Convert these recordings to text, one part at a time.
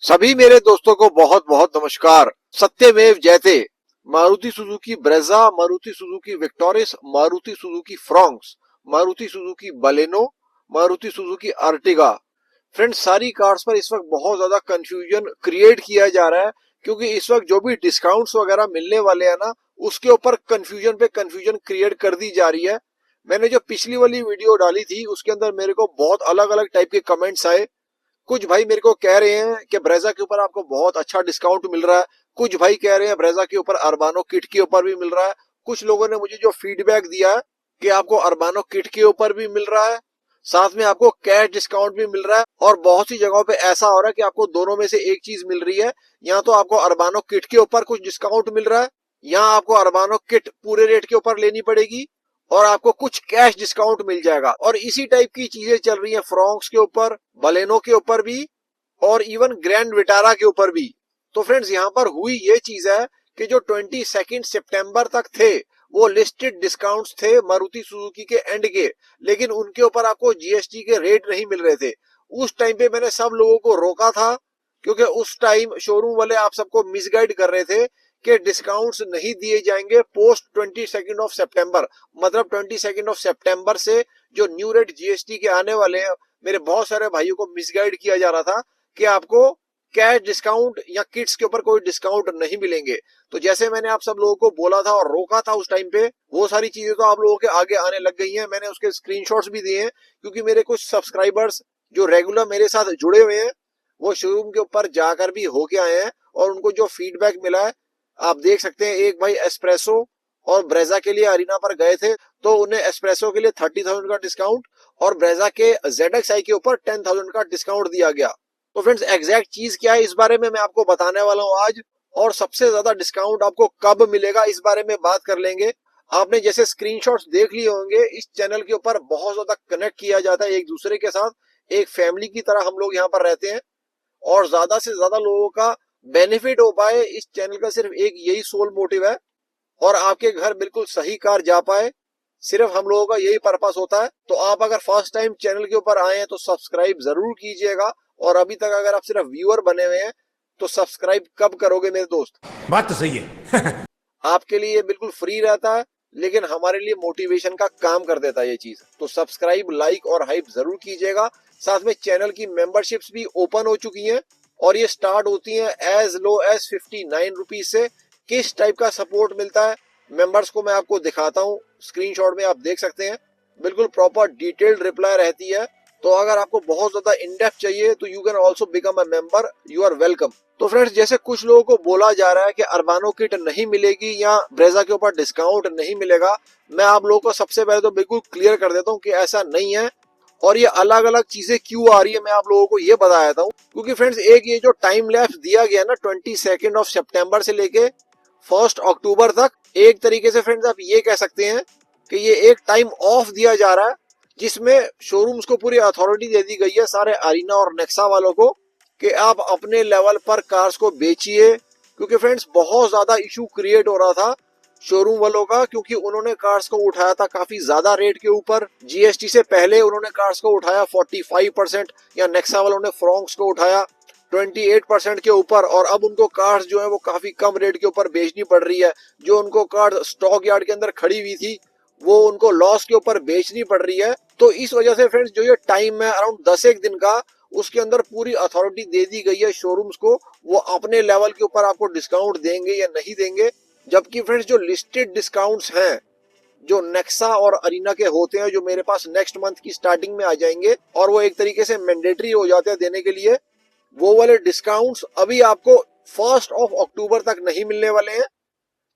सभी मेरे दोस्तों को बहुत बहुत नमस्कार। सत्यमेव जयते। Maruti Suzuki Brezza, Maruti Suzuki Victoris, Maruti Suzuki Fronx, Maruti Suzuki Baleno, Maruti Suzuki Ertiga. Friends, सारी कार्स पर इस वक्त बहुत ज्यादा कंफ्यूजन क्रिएट किया जा रहा है, क्योंकि इस वक्त जो भी डिस्काउंट्स वगैरह मिलने वाले हैं ना, उसके ऊपर कंफ्यूजन पे कंफ्यूजन क्रिएट कर दी जा रही है। मैंने जो पिछली वाली वीडियो डाली थी उसके अंदर मेरे को बहुत अलग अलग टाइप के कमेंट्स आए। कुछ भाई मेरे को कह रहे हैं कि ब्रेजा के ऊपर आपको बहुत अच्छा डिस्काउंट मिल रहा है, कुछ भाई कह रहे हैं ब्रेजा के ऊपर अरबानो किट के ऊपर भी मिल रहा है। कुछ लोगों ने मुझे जो फीडबैक दिया है कि आपको अरबानो किट के ऊपर भी मिल रहा है, साथ में आपको कैश डिस्काउंट भी मिल रहा है, और बहुत सी जगहों पे ऐसा हो रहा है कि आपको दोनों में से एक चीज मिल रही है। या तो आपको अरबानो किट के ऊपर कुछ डिस्काउंट मिल रहा है, या आपको अरबानो किट पूरे रेट के ऊपर लेनी पड़ेगी और आपको कुछ कैश डिस्काउंट मिल जाएगा। और इसी टाइप की चीजें चल रही हैं फ्रॉन्क्स के ऊपर, बलेनो के ऊपर भी, और इवन ग्रैंड विटारा के ऊपर भी। तो फ्रेंड्स, यहाँ पर हुई ये चीज है कि जो 22 सितंबर तक थे वो लिस्टेड डिस्काउंट्स थे मारुति सुजुकी के एंड के, लेकिन उनके ऊपर आपको जीएसटी के रेट नहीं मिल रहे थे। उस टाइम पे मैंने सब लोगों को रोका था, क्योंकि उस टाइम शोरूम वाले आप सबको मिसगाइड कर रहे थे कि डिस्काउंट्स नहीं दिए जाएंगे पोस्ट 22 सितंबर। मतलब 22 सितंबर से जो न्यू रेट जीएसटी के आने वाले हैं, मेरे बहुत सारे भाइयों को मिसगाइड किया जा रहा था कि आपको कैश डिस्काउंट या किट्स के ऊपर कोई डिस्काउंट नहीं मिलेंगे। तो जैसे मैंने आप सब लोगों को बोला था और रोका था उस टाइम पे, वो सारी चीजें तो आप लोगों के आगे आने लग गई हैं। मैंने उसके स्क्रीनशॉट्स भी दिए हैं, क्योंकि मेरे कुछ सब्सक्राइबर्स जो रेगुलर मेरे साथ जुड़े हुए हैं वो शोरूम के ऊपर जाकर भी होके आए हैं, और उनको जो फीडबैक मिला है आप देख सकते हैं। एक भाई एस्प्रेसो और ब्रेजा के लिए अरीना पर गए थे, तो उन्हें एस्प्रेसो के लिए 30,000 का डिस्काउंट और ब्रेजा के ZXi के ऊपर 10,000 का डिस्काउंट दिया गया। तो फ्रेंड्स, एग्जैक्ट चीज क्या है इस बारे में मैं आपको बताने वाला हूं आज, और सबसे ज्यादा डिस्काउंट आपको कब मिलेगा इस बारे में बात कर लेंगे। आपने जैसे स्क्रीनशॉट्स देख लिए होंगे, इस चैनल के ऊपर बहुत ज्यादा कनेक्ट किया जाता है एक दूसरे के साथ। एक फैमिली की तरह हम लोग यहाँ पर रहते हैं, और ज्यादा से ज्यादा लोगों का बेनिफिट हो पाए, इस चैनल का सिर्फ एक यही सोल मोटिव है, और आपके घर बिल्कुल सही कार जा पाए, सिर्फ हम लोगों का यही पर्पस होता है। तो आप अगर फर्स्ट टाइम चैनल के ऊपर आए हैं तो सब्सक्राइब जरूर कीजिएगा, और अभी तक अगर आप सिर्फ व्यूअर बने हुए हैं तो सब्सक्राइब कब करोगे मेरे दोस्त? बात तो सही है। आपके लिए बिल्कुल फ्री रहता है, लेकिन हमारे लिए मोटिवेशन का काम कर देता है ये चीज। तो सब्सक्राइब, लाइक और हाइप जरूर कीजिएगा। साथ में चैनल की मेंबरशिप्स भी ओपन हो चुकी हैं, और ये स्टार्ट होती हैं एज लो एज 59 रुपीज से। किस टाइप का सपोर्ट मिलता है मेंबर्स को मैं आपको दिखाता हूँ, स्क्रीनशॉट में आप देख सकते हैं। बिल्कुल प्रॉपर डिटेल्ड रिप्लाई रहती है। तो अगर आपको बहुत ज्यादा इन डेप्थ चाहिए तो you can also become a member, you are welcome. तो फ्रेंड्स, जैसे कुछ लोगों को बोला जा रहा है कि अरबानो किट नहीं मिलेगी या ब्रेजा के ऊपर डिस्काउंट नहीं मिलेगा, मैं आप लोगों को सबसे पहले तो बिल्कुल क्लियर कर देता हूँ कि ऐसा नहीं है। और ये अलग अलग चीजें क्यों आ रही है मैं आप लोगों को ये बता देता हूँ, क्योंकि फ्रेंड्स, एक ये जो टाइम लैप्स दिया गया ना 22 सितंबर से लेके 1 अक्टूबर तक, एक तरीके से फ्रेंड्स आप ये कह सकते हैं कि ये एक टाइम ऑफ दिया जा रहा है, जिसमें शोरूम्स को पूरी अथॉरिटी दे दी गई है सारे अरीना और नेक्सा वालों को कि आप अपने लेवल पर कार्स को बेचिए। क्योंकि फ्रेंड्स, बहुत ज्यादा इशू क्रिएट हो रहा था शोरूम वालों का, क्योंकि उन्होंने कार्स को उठाया था काफी ज्यादा रेट के ऊपर। जीएसटी से पहले उन्होंने कार्स को उठाया 45%, या नेक्सा वालों ने फ्रॉन्क्स को उठाया 28% के ऊपर, और अब उनको कार्स जो है वो काफी कम रेट के ऊपर बेचनी पड़ रही है। जो उनको कार स्टॉक यार्ड के अंदर खड़ी हुई थी वो उनको लॉस के ऊपर बेचनी पड़ रही है। तो इस वजह से फ्रेंड्स, जो ये टाइम है अराउंड 10 दिन का, उसके अंदर पूरी अथॉरिटी दे दी गई है शोरूम्स को, वो अपने लेवल के ऊपर आपको डिस्काउंट देंगे या नहीं देंगे। जबकि फ्रेंड्स, जो लिस्टेड डिस्काउंट्स हैं जो नेक्सा और अरीना के होते हैं, जो मेरे पास नेक्स्ट मंथ की स्टार्टिंग में आ जाएंगे, और वो एक तरीके से मैंडेटरी हो जाते हैं देने के लिए, वो वाले डिस्काउंट्स अभी आपको 1 अक्टूबर तक नहीं मिलने वाले हैं।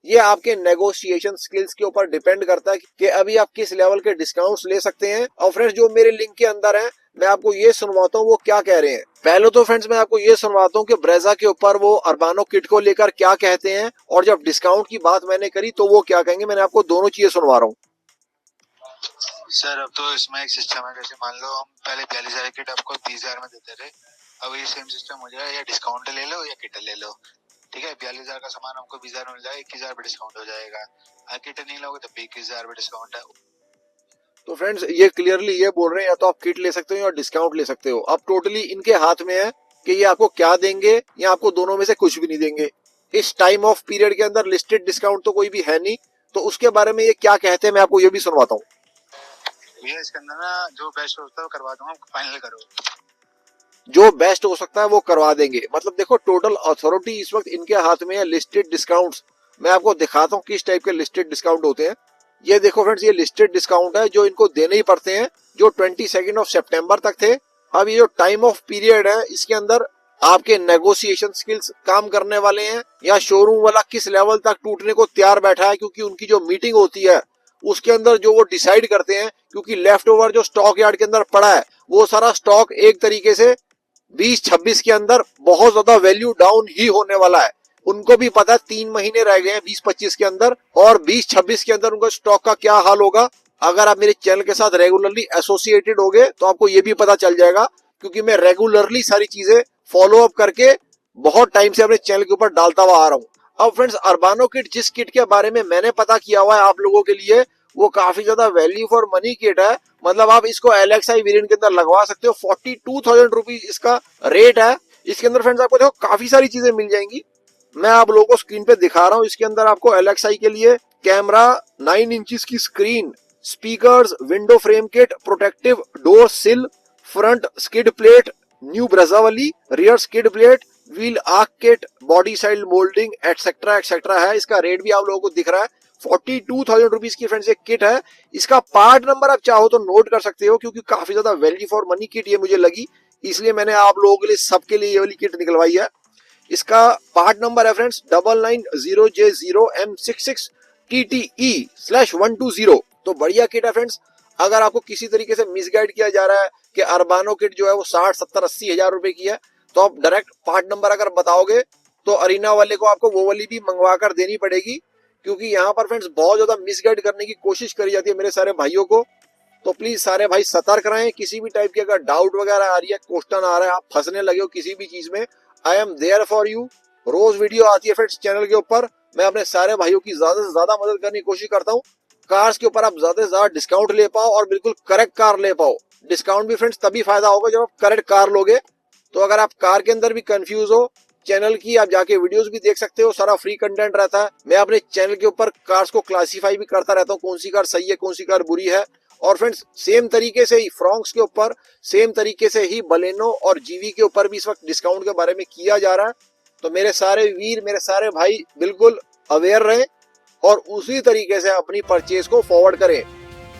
ये आपके नेगोशिएशन स्किल्स के ऊपर डिपेंड करता है कि अभी आप किस लेवल के डिस्काउंट्स ले सकते हैं। और फ्रेंड्स, जो मेरे लिंक के अंदर है, मैं आपको ये सुनवाता हूँ वो क्या कह रहे हैं। पहले तो फ्रेंड्स, मैं आपको ये सुनवाता हूँ कि ब्रेजा के ऊपर वो अरबानो किट को लेकर क्या कहते हैं, और जब डिस्काउंट की बात मैंने करी तो वो क्या कहेंगे। मैंने आपको दोनों चीजें सुनवा रहा हूँ। सर, अब तो इसमें एक सिस्टम है, जैसे मान लो हम पहले 42,000 किट आपको 20,000 में देते रहे, अब ये सेम सिस्टम हो जाएगा, या डिस्काउंट ले लो या किट ले लो। ठीक है, 42,000 का सामान हमको 20,000 में मिल जाएगा, 21,000 पे डिस्काउंट हो जाएगा। किट नहीं लोगे तो 21,000 पे डिस्काउंट है। तो फ्रेंड्स, ये क्लियरली ये बोल रहे हैं या तो आप किट ले सकते हो या डिस्काउंट ले सकते हो। अब टोटली इनके हाथ में है कि ये आपको क्या देंगे या आपको दोनों में से कुछ भी नहीं देंगे। इस टाइम ऑफ पीरियड के अंदर लिस्टेड डिस्काउंट तो कोई भी है नहीं, तो उसके बारे में ये क्या कहते हैं मैं आपको ये भी सुनवाता हूँ। भैया इसके अंदर ना जो बेस्ट होता है वो करवा दूंगा, फाइनल करो। जो बेस्ट हो सकता है वो करवा देंगे। मतलब देखो टोटल अथॉरिटी इस वक्त इनके हाथ में है। लिस्टेड डिस्काउंट्स मैं आपको दिखाता हूँ किस टाइप के लिस्टेड डिस्काउंट होते हैं। ये देखो फ्रेंड्स, ये लिस्टेड डिस्काउंट है जो इनको देने ही पड़ते हैं, जो 22 सितंबर तक थे। अब ये जो टाइम ऑफ पीरियड है इसके अंदर आपके नेगोशिएशन स्किल्स काम करने वाले हैं, या शोरूम वाला किस लेवल तक टूटने को तैयार बैठा है, क्योंकि उनकी जो मीटिंग होती है उसके अंदर जो वो डिसाइड करते हैं, क्योंकि लेफ्ट ओवर जो स्टॉक यार्ड के अंदर पड़ा है वो सारा स्टॉक एक तरीके से 20-26 के अंदर बहुत ज्यादा वैल्यू डाउन ही होने वाला है। उनको भी पता है 3 महीने रह गए हैं 20-25 के अंदर, और 20-26 के अंदर उनका स्टॉक का क्या हाल होगा। अगर आप मेरे चैनल के साथ रेगुलरली एसोसिएटेड हो गए तो आपको ये भी पता चल जाएगा, क्योंकि मैं रेगुलरली सारी चीजें फॉलो अप करके बहुत टाइम से अपने चैनल के ऊपर डालता हुआ आ रहा हूँ। अब फ्रेंड्स, अर्बानो किट जिस किट के बारे में मैंने पता किया हुआ है आप लोगों के लिए, वो काफी ज्यादा वैल्यू फॉर मनी किट है। मतलब आप इसको LXI वेरिएंट के अंदर लगवा सकते हो। 42,000 रुपीज इसका रेट है। इसके अंदर फ्रेंड्स आपको देखो काफी सारी चीजें मिल जाएंगी। मैं आप लोगों को स्क्रीन पे दिखा रहा हूँ। इसके अंदर आपको LXI के लिए कैमरा, 9 इंचेस की screen, speakers, window frame kit, protective door sill, front skid plate, new Brezza वाली, rear skid plate, wheel arch kit, body side moulding etcetera etcetera है। इसका रेट भी आप लोगों को दिख रहा है। 42,000 रुपीज की फ्रेंड्स एक किट है। इसका पार्ट नंबर आप चाहो तो नोट कर सकते हो, क्योंकि काफी ज्यादा वैल्यू फॉर मनी किट ये मुझे लगी, इसलिए मैंने आप लोगों के लिए सबके लिए ये वाली किट निकलवाई है। इसका पार्ट नंबर है फ्रेंड्स 990J0M66TTE/120। तो बढ़िया किट है फ्रेंड्स। अगर आपको किसी तरीके से मिसगाइड किया जा रहा है कि अर्बानो किट जो है वो 60, 70, 80 हजार रुपए की है, तो आप डायरेक्ट पार्ट नंबर अगर बताओगे तो अरीना वाले को आपको वो वाली भी मंगवा कर देनी पड़ेगी, क्योंकि यहाँ पर फ्रेंड्स बहुत ज्यादा मिसगाइड करने की कोशिश करी जाती है मेरे सारे भाइयों को। तो प्लीज सारे भाई सतर्क रहें। किसी भी टाइप की अगर डाउट वगैरह आ रही है, क्वेश्चन आ रहा है, आप फंसने लगे हो किसी भी चीज में, I am there for you. रोज वीडियो आती है फ्रेंड्स चैनल के ऊपर। मैं अपने सारे भाइयों की ज्यादा से ज्यादा मदद करने की कोशिश करता हूँ। कार्स के ऊपर आप ज्यादा से ज्यादा डिस्काउंट ले पाओ और बिल्कुल करेक्ट कार ले पाओ। डिस्काउंट भी फ्रेंड्स तभी फायदा होगा जब आप करेक्ट कार लोगे। तो अगर आप कार के अंदर भी कंफ्यूज हो, चैनल की आप जाके वीडियोस भी देख सकते हो, सारा फ्री कंटेंट रहता है। मैं अपने चैनल के ऊपर कार्स को क्लासिफाई भी करता रहता हूँ, कौन सी कार सही है कौन सी कार बुरी है। और फ्रेंड्स सेम तरीके से ही फ्रॉन्क्स के ऊपर, सेम तरीके से ही बलेनो और जीवी के ऊपर भी इस वक्त डिस्काउंट के बारे में किया जा रहा है। तो मेरे सारे वीर, मेरे सारे भाई बिल्कुल अवेयर रहे और उसी तरीके से अपनी परचेज को फॉरवर्ड करें।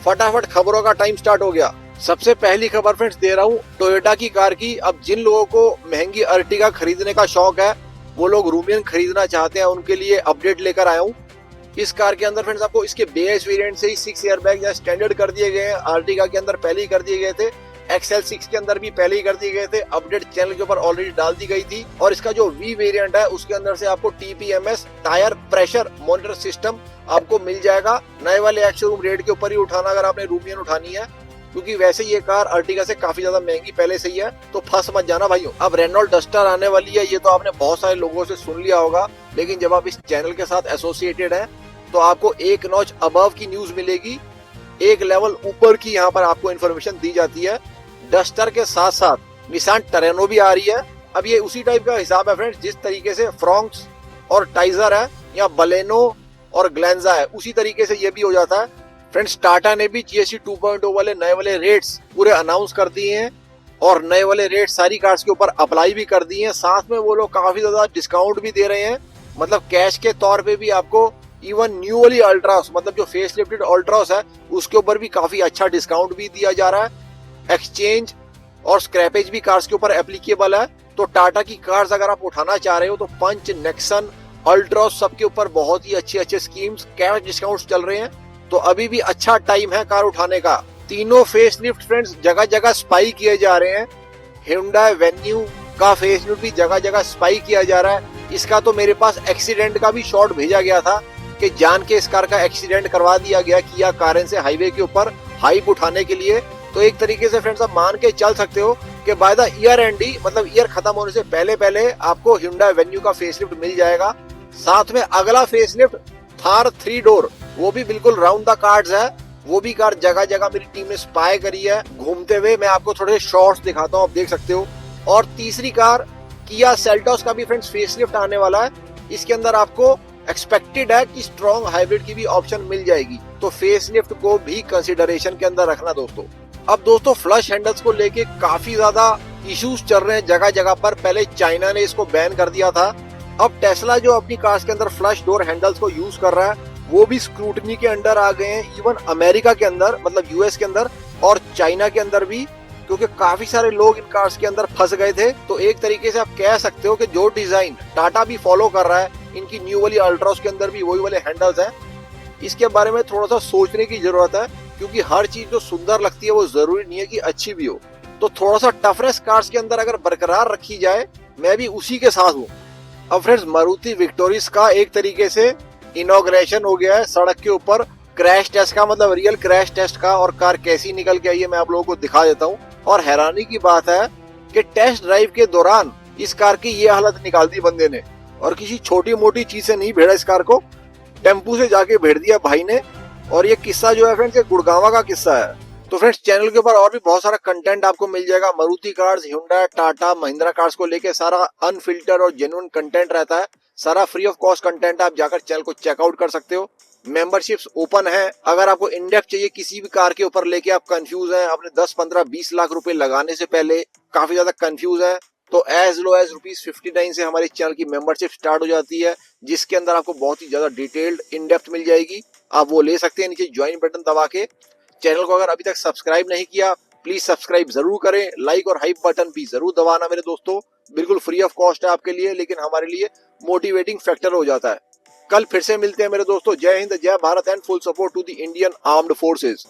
फटाफट खबरों का टाइम स्टार्ट हो गया। सबसे पहली खबर फ्रेंड्स दे रहा हूँ टोयोटा की कार की। अब जिन लोगों को महंगी अर्टिगा खरीदने का शौक है, वो लोग रूमियन खरीदना चाहते हैं, उनके लिए अपडेट लेकर आया हूँ। इस कार के अंदर फ्रेंड्स आपको इसके बेस वेरिएंट से ही 6 एयरबैग या स्टैंडर्ड कर दिए गए हैं। अर्टिगा के अंदर पहले ही कर दिए गए थे, XL6 के अंदर भी पहले ही कर दिए गए थे। अपडेट चैनल के ऊपर ऑलरेडी डाल दी गई थी। और इसका जो V वेरिएंट है उसके अंदर से आपको TPMS tyre pressure monitor system आपको मिल जाएगा। नए वाले एक्स शोरूम रेट के ऊपर ही उठाना अगर आपने रूमियन उठानी है, क्योंकि वैसे ये कार अर्टिगा से काफी ज्यादा महंगी पहले से ही है। तो फंस मत जाना भाइयों। अब रेनॉल्ट डस्टर आने वाली है, ये तो आपने बहुत सारे लोगों से सुन लिया होगा, लेकिन जब आप इस चैनल के साथ एसोसिएटेड है तो आपको एक नॉच अबव की न्यूज मिलेगी, एक लेवल ऊपर की यहाँ पर आपको इन्फॉर्मेशन दी जाती है। डस्टर के साथ साथ निसान टरेनो भी आ रही है। अब ये उसी टाइप का हिसाब है फ्रेंड्स, जिस तरीके से फ्रॉन्क्स और टाइजर है या बलेनो और ग्लेंजा है, उसी तरीके से ये भी हो जाता है। फ्रेंड्स टाटा ने भी GST 2.0 वाले नए वाले रेट्स पूरे अनाउंस कर दिए हैं और नए वाले रेट सारी कार्स के ऊपर अप्लाई भी कर दिए हैं। साथ में वो लोग काफी ज्यादा डिस्काउंट भी दे रहे हैं। मतलब कैश के तौर पे भी आपको इवन न्यू वाली अल्ट्रास, मतलब जो फेस लिफ्टेड अल्ट्रास है, उसके ऊपर भी काफी अच्छा डिस्काउंट भी दिया जा रहा है। एक्सचेंज और स्क्रैपेज भी कार्स के ऊपर एप्लीकेबल है। तो टाटा की कार्स अगर आप उठाना चाह रहे हो तो पंच, नेक्सन, अल्ट्रास सबके ऊपर बहुत ही अच्छे अच्छे स्कीम्स, कैश डिस्काउंट्स चल रहे हैं। तो अभी भी अच्छा टाइम है कार उठाने का। तीनों फेस लिफ्ट फ्रेंड्स जगह जगह स्पाई किए जा रहे हैं। Hyundai वेन्यू का फेस लिफ्ट भी जगह जगह स्पाई किया जा रहा है। इसका तो मेरे पास एक्सीडेंट का भी शॉट भेजा गया था कि जान के इस कार का एक्सीडेंट करवा दिया गया किया कारें से हाईवे के ऊपर हाइप उठाने के लिए। तो एक तरीके से फ्रेंड्स आप मान के चल सकते हो कि by the year and he, मतलब ईयर खत्म होने से पहले पहले आपको Hyundai वेन्यू का फेसलिफ्ट मिल जाएगा। साथ में अगला फेसलिफ्ट थार 3 डोर, वो भी बिल्कुल राउंड द कार्ड्स है। वो भी कार जगह जगह मेरी टीम ने स्पाई करी है घूमते हुए। मैं आपको थोड़े शॉर्ट्स दिखाता हूँ, आप देख सकते हो। और तीसरी कार किया सेल्टोस का भी फ्रेंड्स फेसलिफ्ट आने वाला है। इसके अंदर आपको एक्सपेक्टेड है कि स्ट्रॉन्ग हाइब्रिड की भी ऑप्शन मिल जाएगी, तो फेसलिफ्ट को भी कंसिडरेशन के अंदर रखना दोस्तों। अब दोस्तों फ्लश हैंडल्स को लेके काफी ज्यादा इश्यूज चल रहे हैं जगह जगह पर। पहले चाइना ने इसको बैन कर दिया था, अब टेस्ला जो अपनी कार्स के अंदर फ्लश डोर हैंडल्स को यूज कर रहा है वो भी स्क्रूटनी के अंडर आ गए हैं। इवन अमेरिका के अंदर, मतलब यूएस के अंदर और चाइना के अंदर भी, क्योंकि काफी सारे लोग इन कार्स के अंदर फंस गए थे। तो एक तरीके से आप कह सकते हो कि जो डिजाइन टाटा भी फॉलो कर रहा है, इनकी न्यू वाली अल्ट्रॉस के अंदर भी वही वाले हैंडल्स हैं। इसके बारे में थोड़ा सा सोचने की जरूरत है, क्योंकि हर चीज जो सुंदर लगती है वो जरूरी नहीं है कि अच्छी भी हो। तो थोड़ा सा टफनेस कार्स के अंदर अगर बरकरार रखी जाए, मैं भी उसी के साथ हूँ। अब फ्रेंड्स मारुति विक्टोरिस का एक तरीके से इनॉग्रेशन हो गया है सड़क के ऊपर, क्रैश टेस्ट का, मतलब रियल क्रैश टेस्ट का। और कार कैसी निकल के आई है मैं आप लोगों को दिखा देता हूँ। और हैरानी की बात है कि टेस्ट ड्राइव के दौरान इस कार की ये हालत निकाल दी बंदे ने, और किसी छोटी मोटी चीज से नहीं भेड़ा इस कार को, टेम्पू से जाके भेड़ दिया भाई ने। और ये किस्सा जो है फ्रेंड्स ये गुड़गांव का किस्सा है। तो फ्रेंड्स चैनल के ऊपर और भी बहुत सारा कंटेंट आपको मिल जाएगा। Maruti cars, Hyundai, Tata, Mahindra cars को लेके सारा अनफिल्टर और जेन्युइन कंटेंट रहता है, सारा फ्री ऑफ कॉस्ट कंटेंट। आप जाकर चैनल को चेकआउट कर सकते हो। मेंबरशिप्स ओपन है। अगर आपको इंडेप्थ चाहिए किसी भी कार के ऊपर लेके, आप कंफ्यूज हैं, अपने 10, 15, 20 लाख रुपए लगाने से पहले काफी ज्यादा कंफ्यूज है, तो एज लो एज ₹59 से हमारे चैनल की मेंबरशिप स्टार्ट हो जाती है, जिसके अंदर आपको बहुत ही ज्यादा डिटेल्ड इन डेप्थ मिल जाएगी। आप वो ले सकते हैं नीचे ज्वाइन बटन दबा के। चैनल को अगर अभी तक सब्सक्राइब नहीं किया, प्लीज सब्सक्राइब जरूर करें। लाइक और हाइप बटन भी जरूर दबाना मेरे दोस्तों, बिल्कुल फ्री ऑफ कॉस्ट है आपके लिए, लेकिन हमारे लिए मोटिवेटिंग फैक्टर हो जाता है। कल फिर से मिलते हैं मेरे दोस्तों। जय हिंद, जय Bharat and full support to the Indian armed forces.